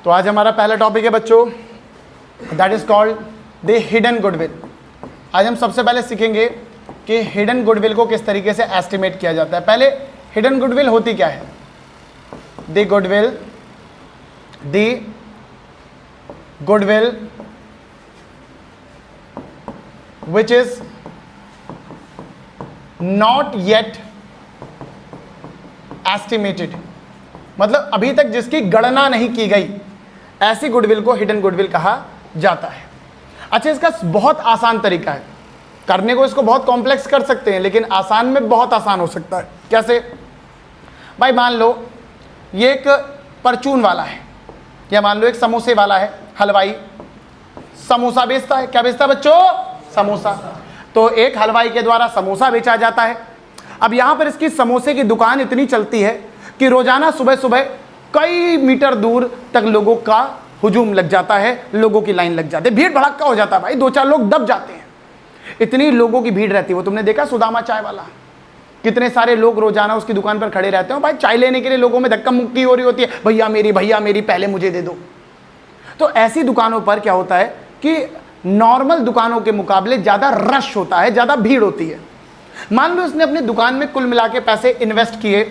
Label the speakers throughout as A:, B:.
A: तो आज हमारा पहला टॉपिक है बच्चों, that is called the hidden goodwill. आज हम सबसे पहले सीखेंगे कि हिडन गुडविल को किस तरीके से एस्टिमेट किया जाता है। पहले हिडन गुडविल होती क्या है? The goodwill which is not yet estimated, मतलब अभी तक जिसकी गणना नहीं की गई, ऐसी गुडविल को हिडन गुडविल कहा जाता है। अच्छा, इसका बहुत आसान तरीका है करने को, इसको बहुत कॉम्प्लेक्स कर सकते हैं लेकिन आसान में बहुत आसान हो सकता है। कैसे? भाई मान लो ये एक परचून वाला है, या मान लो एक समोसे वाला है, हलवाई समोसा बेचता है। क्या बेचता है बच्चों? समोसा। तो एक हलवाई के द्वारा समोसा बेचा जाता है। अब यहां पर इसकी समोसे की दुकान इतनी चलती है कि रोजाना सुबह सुबह कई मीटर दूर तक लोगों का हुजूम लग जाता है, लोगों की लाइन लग जाती है, भीड़ भड़क्का हो जाता है भाई, 2-4 लोग दब जाते हैं, इतनी लोगों की भीड़ रहती है। वो तुमने देखा सुदामा चाय वाला, कितने सारे लोग रोजाना उसकी दुकान पर खड़े रहते हैं भाई, चाय लेने के लिए लोगों में धक्का मुक्की हो रही होती है, भैया मेरी पहले मुझे दे दो। तो ऐसी दुकानों पर क्या होता है कि नॉर्मल दुकानों के मुकाबले ज्यादा रश होता है, ज्यादा भीड़ होती है। मान लो इसने अपनी दुकान में कुल मिला के पैसे इन्वेस्ट किए,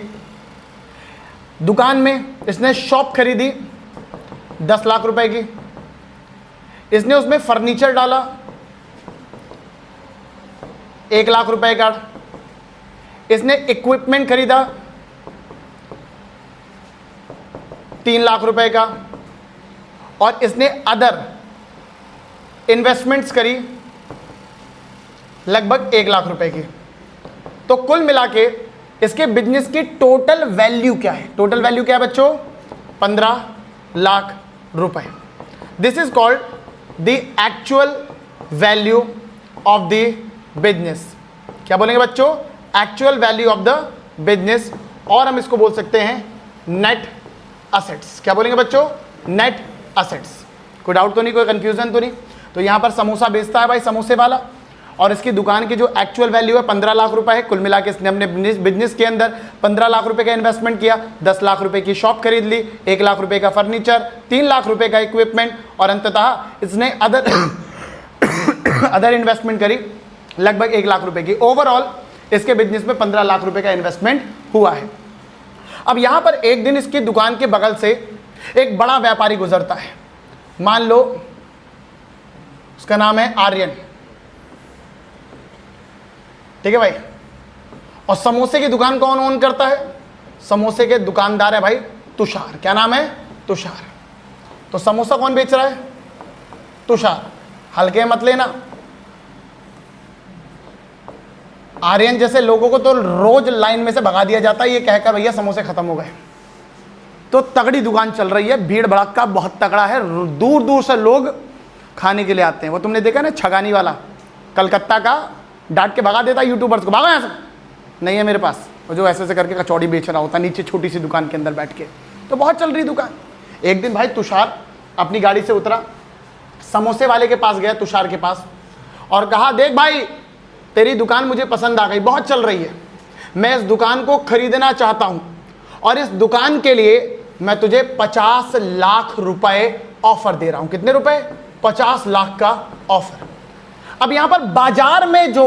A: दुकान में इसने शॉप खरीदी 10 लाख रुपए की, इसने उसमें फर्नीचर डाला 1 लाख रुपए का, इसने इक्विपमेंट खरीदा 3 लाख रुपए का, और इसने अदर इन्वेस्टमेंट्स करी लगभग 1 लाख रुपए की। तो कुल मिला के इसके बिजनेस की टोटल वैल्यू क्या है? टोटल वैल्यू क्या है बच्चों? 15 लाख रुपए। This is called the actual value of the business. क्या बोलेंगे बच्चों? Actual value of the business, और हम इसको बोल सकते हैं नेट असेट्स। क्या बोलेंगे बच्चों? Net assets. कोई डाउट तो नहीं, कोई कंफ्यूजन तो नहीं? तो यहां पर समोसा बेचता है भाई समोसे वाला, और इसकी दुकान की जो एक्चुअल वैल्यू है 15 लाख रुपए है। कुल मिला के इसने अपने बिजनेस के अंदर 15 लाख रुपए का इन्वेस्टमेंट किया, 10 लाख रुपए की शॉप खरीद ली, 1 लाख रुपए का फर्नीचर, 3 लाख रुपए का इक्विपमेंट, और अंततः इसने अदर इन्वेस्टमेंट करी लगभग 1 लाख रुपए की। ओवरऑल इसके बिजनेस में 15 लाख रुपए का इन्वेस्टमेंट हुआ है। अब यहां पर एक दिन इसकी दुकान के बगल से एक बड़ा व्यापारी गुजरता है, मान लो उसका नाम है आर्यन, ठीक है भाई। और समोसे की दुकान कौन ओन करता है? समोसे के दुकानदार है भाई तुषार। क्या नाम है? तुषार। तो समोसा कौन बेच रहा है? तुषार। हल्के मत लेना, आर्यन जैसे लोगों को तो रोज लाइन में से भगा दिया जाता है, ये कहकर भैया समोसे खत्म हो गए। तो तगड़ी दुकान चल रही है, भीड़ भड़क्का बहुत तगड़ा है, दूर दूर से लोग खाने के लिए आते हैं। वो तुमने देखा ना छगानी वाला, कलकत्ता का, डांट के भगा देता यूट्यूबर्स को, भागो यहाँ से, नहीं है मेरे पास। वो जो ऐसे करके कचौड़ी बेच रहा होता नीचे छोटी सी दुकान के अंदर बैठ के, तो बहुत चल रही दुकान। एक दिन भाई तुषार अपनी गाड़ी से उतरा, समोसे वाले के पास गया, तुषार के पास, और कहा देख भाई तेरी दुकान मुझे पसंद आ गई, बहुत चल रही है, मैं इस दुकान को खरीदना चाहता हूं, और इस दुकान के लिए मैं तुझे 50 लाख रुपए ऑफर दे रहा हूं। कितने रुपए? 50 लाख का ऑफर। अब यहां पर बाजार में जो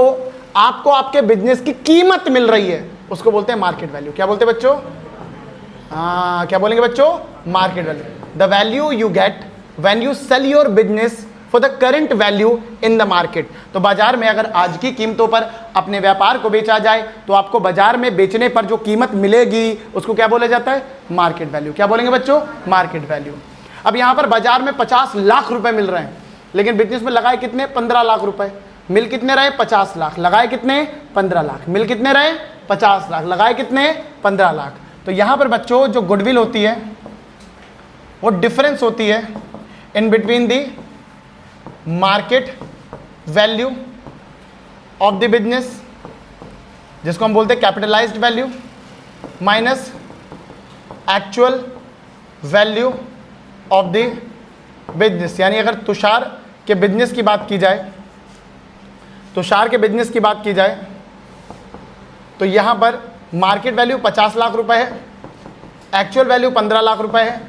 A: आपको आपके बिजनेस की कीमत मिल रही है उसको बोलते हैं मार्केट वैल्यू। क्या बोलते हैं बच्चों? क्या बोलेंगे बच्चों? Market value. The value you get when you sell your business for the current value in the market. तो बाजार में अगर आज की कीमतों पर अपने व्यापार को बेचा जाए तो आपको बाजार में बेचने पर जो कीमत मिलेगी उसको क्या बोला जाता है? Market value. क्या बोलेंगे बच्चों? Market value. अब यहां पर बाजार में 50 लाख रुपए मिल रहे हैं, लेकिन बिजनेस में लगाए कितने? 15 लाख रुपए। मिल कितने रहे? 50 लाख। लगाए कितने? 15 लाख। मिल कितने रहे? 50 लाख। लगाए कितने? 15 लाख। तो यहां पर बच्चों जो गुडविल होती है वो डिफरेंस होती है in between the market value of the business, जिसको हम बोलते हैं capitalised value, minus actual value of the business. यानी अगर तुषार के बिजनेस की बात की जाए, तुषार के बिजनेस की बात की जाए तो यहां पर मार्केट वैल्यू 50 लाख रुपए है, एक्चुअल वैल्यू 15 लाख रुपए है,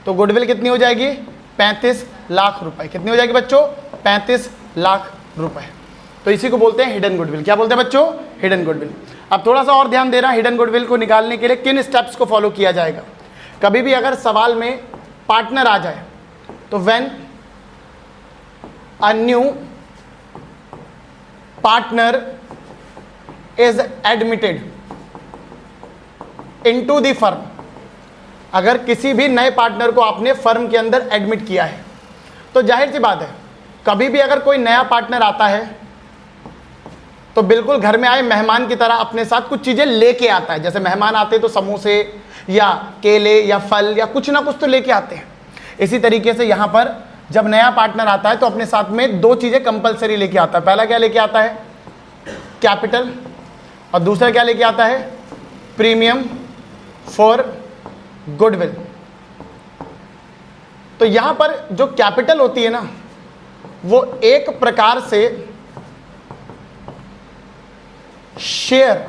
A: तो गुडविल कितनी हो जाएगी? 35 लाख रुपए। कितनी हो जाएगी बच्चों? 35 लाख रुपए। तो इसी को बोलते हैं हिडन गुडविल। क्या बोलते हैं बच्चों? Hidden goodwill. अब थोड़ा सा और ध्यान देना, हिडन गुडविल को निकालने के लिए किन स्टेप्स को फॉलो किया जाएगा। कभी भी अगर सवाल में पार्टनर आ जाए तो when a new partner is admitted into the firm, अगर किसी भी नए पार्टनर को आपने फर्म के अंदर एडमिट किया है तो जाहिर सी बात है, कभी भी अगर कोई नया पार्टनर आता है तो बिल्कुल घर में आए मेहमान की तरह अपने साथ कुछ चीजें लेके आता है। जैसे मेहमान आते तो समोसे या केले या फल या कुछ ना कुछ तो लेके आते हैं। इसी तरीके से यहां पर जब नया पार्टनर आता है तो अपने साथ में दो चीजें कंपलसरी लेके आता है। पहला क्या लेके आता है? कैपिटल, और दूसरा क्या लेके आता है? Premium for goodwill. तो यहां पर जो कैपिटल होती है ना, वो एक प्रकार से शेयर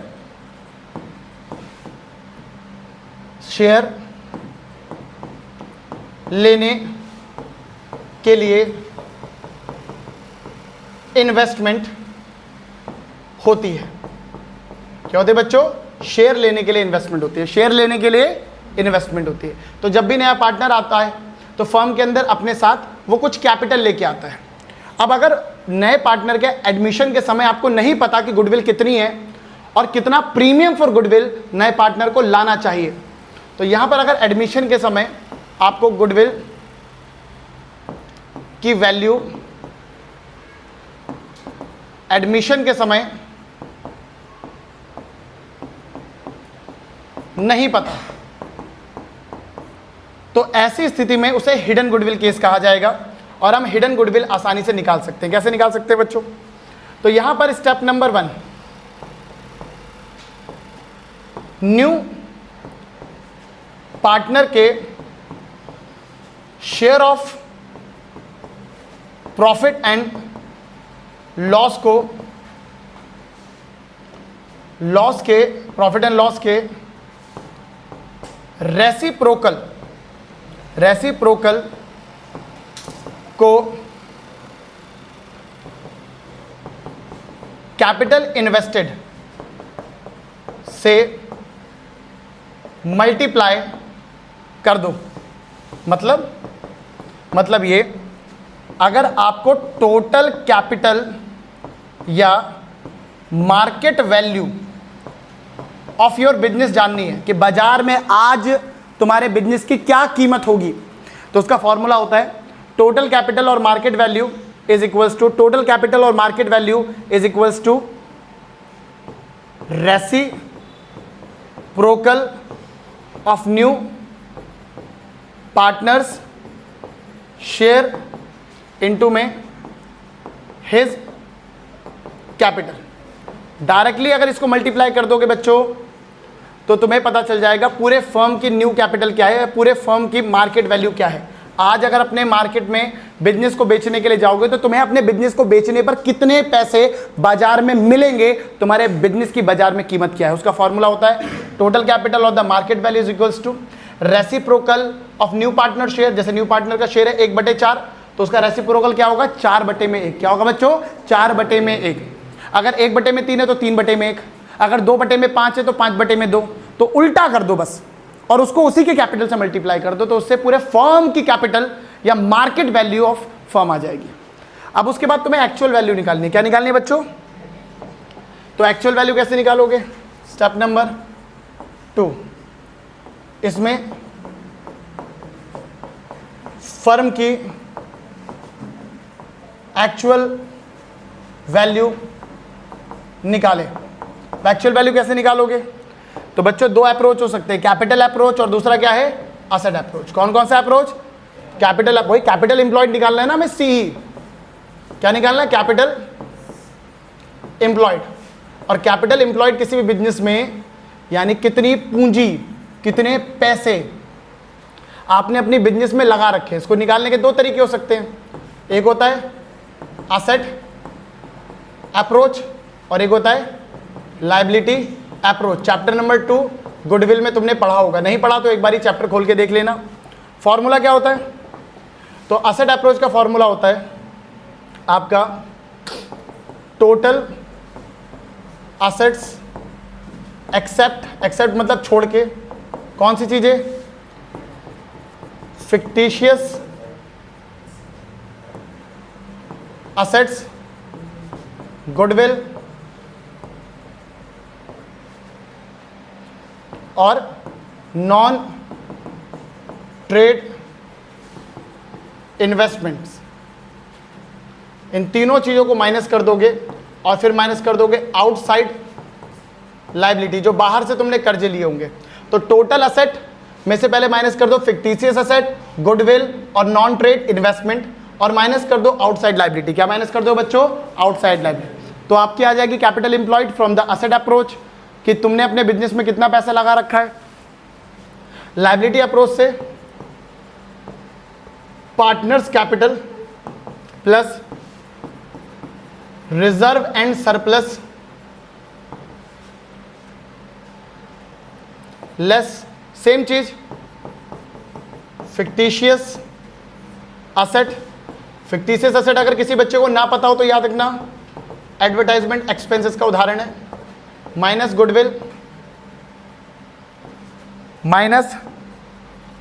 A: लेने के लिए इन्वेस्टमेंट होती है। क्या होती है बच्चों? शेयर लेने के लिए इन्वेस्टमेंट होती है। शेयर लेने के लिए इन्वेस्टमेंट होती है। तो जब भी नया पार्टनर आता है तो फर्म के अंदर अपने साथ वो कुछ कैपिटल लेके आता है। अब अगर नए पार्टनर के एडमिशन के समय आपको नहीं पता कि गुडविल कितनी है और कितना प्रीमियम फॉर गुडविल नए पार्टनर को लाना चाहिए, तो यहां पर अगर एडमिशन के समय आपको गुडविल की वैल्यू एडमिशन के समय नहीं पता, तो ऐसी स्थिति में उसे हिडन गुडविल केस कहा जाएगा और हम हिडन गुडविल आसानी से निकाल सकते हैं। कैसे निकाल सकते हैं बच्चों? तो यहां पर स्टेप नंबर 1, न्यू पार्टनर के share of profit and loss को प्रॉफिट एंड लॉस के रेसिप्रोकल को कैपिटल इन्वेस्टेड से मल्टीप्लाई कर दो। मतलब ये, अगर आपको टोटल कैपिटल या market value of your business जाननी है कि बाजार में आज तुम्हारे बिजनेस की क्या कीमत होगी, तो उसका फॉर्मूला होता है टोटल कैपिटल और market value is equals to reciprocal of new partners share into में हिज कैपिटल। डायरेक्टली अगर इसको मल्टीप्लाई कर दोगे बच्चों तो तुम्हें पता चल जाएगा पूरे फर्म की न्यू कैपिटल क्या है, पूरे फर्म की मार्केट वैल्यू क्या है। आज अगर अपने मार्केट में बिजनेस को बेचने के लिए जाओगे तो तुम्हें अपने बिजनेस को बेचने पर कितने पैसे बाजार में मिलेंगे, तुम्हारे बिजनेस की बाजार में कीमत क्या है, उसका फॉर्मूला होता है total capital of the market value is equals to reciprocal of new partner share. जैसे न्यू पार्टनर का शेयर है 1/4, तो उसका रेसिप्रोकल क्या होगा? 4/1। क्या होगा बच्चों? 4/1। अगर 1/3 है तो 3/1, अगर 2/5 है तो 5/2, तो उल्टा कर दो बस और उसको उसी के कैपिटल से मल्टीप्लाई कर दो, तो उससे पूरे फर्म की कैपिटल या मार्केट वैल्यू ऑफ फर्म आ जाएगी। अब उसके बाद तुम्हें एक्चुअल वैल्यू निकालनी है। क्या निकालनी है बच्चों? तो एक्चुअल वैल्यू कैसे निकालोगे? स्टेप नंबर 2, इसमें फर्म की एक्चुअल वैल्यू निकाले। एक्चुअल वैल्यू कैसे निकालोगे? तो बच्चों दो अप्रोच हो सकते हैं, कैपिटल अप्रोच और दूसरा क्या है? Asset approach. कौन कौन सा अप्रोच? कैपिटल, वही कैपिटल एम्प्लॉयड निकालना है ना हमें, सी। क्या निकालना है? Capital employed. और कैपिटल एम्प्लॉयड किसी भी बिजनेस में यानी कितनी पूंजी, कितने पैसे आपने अपनी बिजनेस में लगा रखे हैं, इसको निकालने के दो तरीके हो सकते हैं। एक होता है एसेट अप्रोच और एक होता है liability approach. Chapter number 2 goodwill में तुमने पढ़ा होगा, नहीं पढ़ा तो एक बारी चैप्टर खोल के देख लेना। फॉर्मूला क्या होता है? तो असेट अप्रोच का फॉर्मूला होता है आपका टोटल असेट्स एक्सेप्ट मतलब छोड़ के कौन सी चीजें? फिक्टिशियस असेट्स, गुडविल और नॉन ट्रेड इन्वेस्टमेंट्स। इन तीनों चीजों को माइनस कर दोगे और फिर माइनस कर दोगे आउटसाइड लायबिलिटी, जो बाहर से तुमने कर्जे लिए होंगे। तो टोटल असेट में से पहले माइनस कर दो फिक्टिशियस असेट, गुडविल और नॉन ट्रेड इन्वेस्टमेंट, और माइनस कर दो आउटसाइड लायबिलिटी। क्या माइनस कर दो बच्चों? Outside liability. तो आपकी आ जाएगी capital employed from the asset approach, कि तुमने अपने बिजनेस में कितना पैसा लगा रखा है। लायबिलिटी अप्रोच से partners capital plus reserve and surplus less same चीज फिक्टिशियस असेट। फिक्टिशियस असेट अगर किसी बच्चे को ना पता हो तो याद रखना एडवर्टाइजमेंट एक्सपेंसेस का उदाहरण है, minus goodwill minus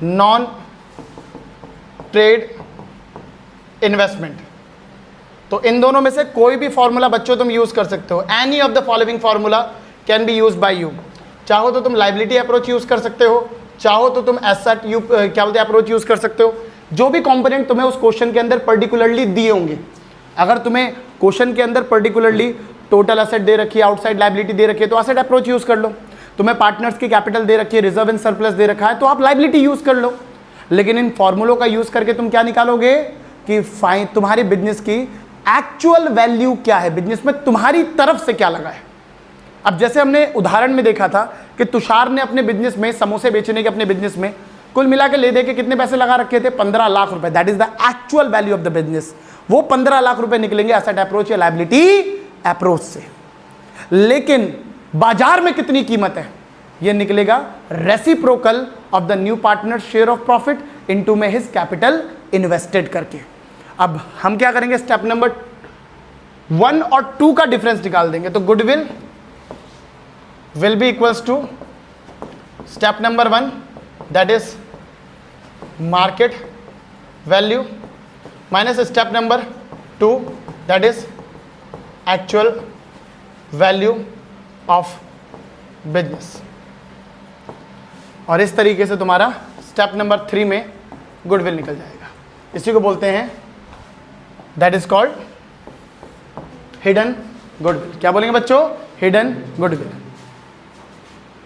A: non trade investment. तो इन दोनों में से कोई भी फॉर्मूला बच्चों तुम यूज कर सकते हो। Any of the following formula can be use by you. चाहो तो तुम लायबिलिटी अप्रोच यूज कर सकते हो, चाहो तो तुम एसेट क्या बोलते हैं अप्रोच यूज कर सकते हो। जो भी कंपोनेंट तुम्हें उस क्वेश्चन के अंदर पर्टिकुलरली दिए होंगे, अगर तुम्हें क्वेश्चन के अंदर पर्टिकुलरली टोटल असेट दे रखी है, आउटसाइड लायबिलिटी दे रखी है, तो असेट अप्रोच यूज कर लो। तुम्हें पार्टनर्स की कैपिटल दे रखी है, रिजर्व एंड सरप्लस दे रखा है, तो आप लायबिलिटी यूज कर लो। लेकिन इन फॉर्मूलों का यूज करके तुम क्या निकालोगे कि तुम्हारी बिजनेस की एक्चुअल वैल्यू क्या है, बिजनेस में तुम्हारी तरफ से क्या लगा है। अब जैसे हमने उदाहरण में देखा था कि तुषार ने अपने बिजनेस में समोसे बेचने के अपने बिजनेस में कुल मिला के ले दे के कितने पैसे लगा रखे थे? 15 लाख रुपए। That is the actual value of the business. वो 15 लाख रुपए निकलेंगे एसेट अप्रोच या लायबिलिटी अप्रोच से। लेकिन बाजार में कितनी कीमत है ये निकलेगा reciprocal of the new partner share of profit into में हिज कैपिटल इन्वेस्टेड करके। अब हम क्या करेंगे? स्टेप नंबर 1 और 2 का डिफरेंस निकाल देंगे। तो goodwill will be equals to step number 1, that is market value, minus step number 2, that is actual value of business। और इस तरीके से तुम्हारा स्टेप नंबर 3 में गुडविल निकल जाएगा। इसी को बोलते हैं that is called hidden goodwill. क्या बोलेंगे बच्चों? Hidden goodwill.